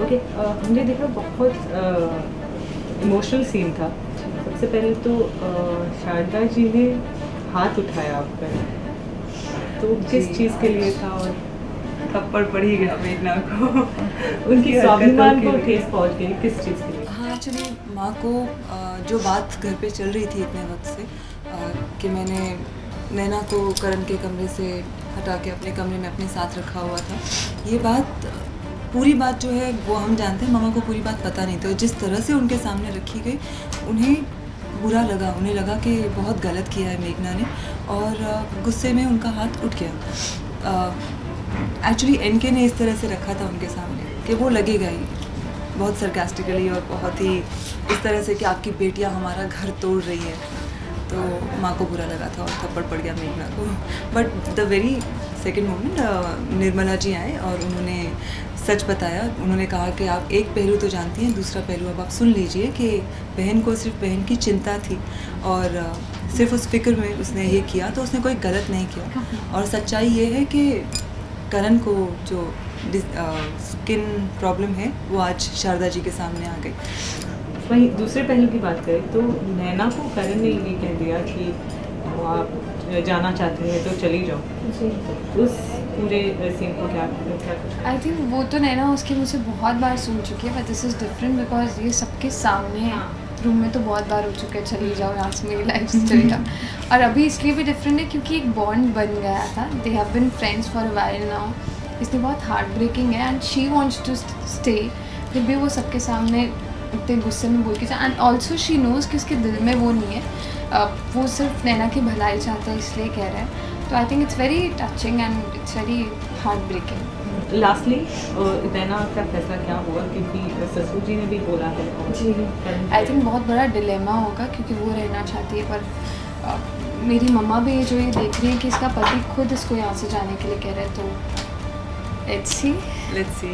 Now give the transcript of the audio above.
Okay, हमने देखा बहुत इमोशनल सीन था। सबसे पहले तो शारदा जी ने हाथ उठाया आप पर, तो किस चीज़ के लिए था? और थप्पड़ पड़ ही गया मेघना को उनकी स्वाभिमान को ठेस पहुंच गई, किस चीज़ के लिए? हाँ, एक्चुअली माँ को जो बात घर पे चल रही थी इतने वक्त से कि मैंने नैना को करण के कमरे से हटा के अपने कमरे में अपने साथ रखा हुआ था, ये बात पूरी बात जो है वो हम जानते हैं, मामा को पूरी बात पता नहीं था। जिस तरह से उनके सामने रखी गई, उन्हें बुरा लगा, उन्हें लगा कि बहुत गलत किया है मेघना ने, और गुस्से में उनका हाथ उठ गया। एक्चुअली एनके ने इस तरह से रखा था उनके सामने कि वो लगेगा ही, बहुत सरकास्टिकली और बहुत ही इस तरह से कि आपकी बेटियां हमारा घर तोड़ रही है, तो माँ को बुरा लगा था और थप्पड़ पड़ गया मेघना को। But the very second moment Nirmala ji आए और उन्होंने सच बताया। उन्होंने कहा कि आप एक पहलू तो जानती हैं, दूसरा पहलू अब आप सुन लीजिए कि बहन को सिर्फ बहन की चिंता थी और सिर्फ उस फिक्र में उसने ये किया, तो उसने कोई गलत नहीं किया। और सच्चाई ये है कि करण को जो स्किन प्रॉब्लम है वो आज शारदा जी के सामने आ गई। वहीं दूसरे पहलू की बात करें तो नैना को करण ने ये कह दिया कि वो आप जाना चाहते हैं तो चली जाओ जी, उस पूरे सीन को क्या आई थिंक वो तो नैना उसके मुझसे बहुत बार सुन चुकी है, but this is different because ये सबके सामने है। रूम में तो बहुत बार हो चुका है, चली जाओ यहाँ से, मेरी लाइफ से चली जाओ। और अभी इसलिए भी डिफरेंट है क्योंकि एक बॉन्ड बन गया था, they have been friends for a while now. इसलिए बहुत हार्ट ब्रेकिंग है and she wants to stay, फिर भी वो सबके सामने इतने गुस्से में बोल के जाए। एंड ऑल्सो शी नोज़ कि उसके दिल में वो नहीं है, वो सिर्फ नैना की भलाई चाहता है इसलिए कह रहा है। तो I think it's very touching and it's very heartbreaking. Lastly Naina का फैसला क्या हुआ, क्योंकि ससुर जी ने भी बोला है जी, आई थिंक बहुत बड़ा डिलेमा होगा क्योंकि वो रहना चाहती है, पर मेरी मम्मा भी जो ये देख रही है कि इसका पति खुद इसको यहाँ से जाने के लिए कह रहे हैं, तो लेट्स सी।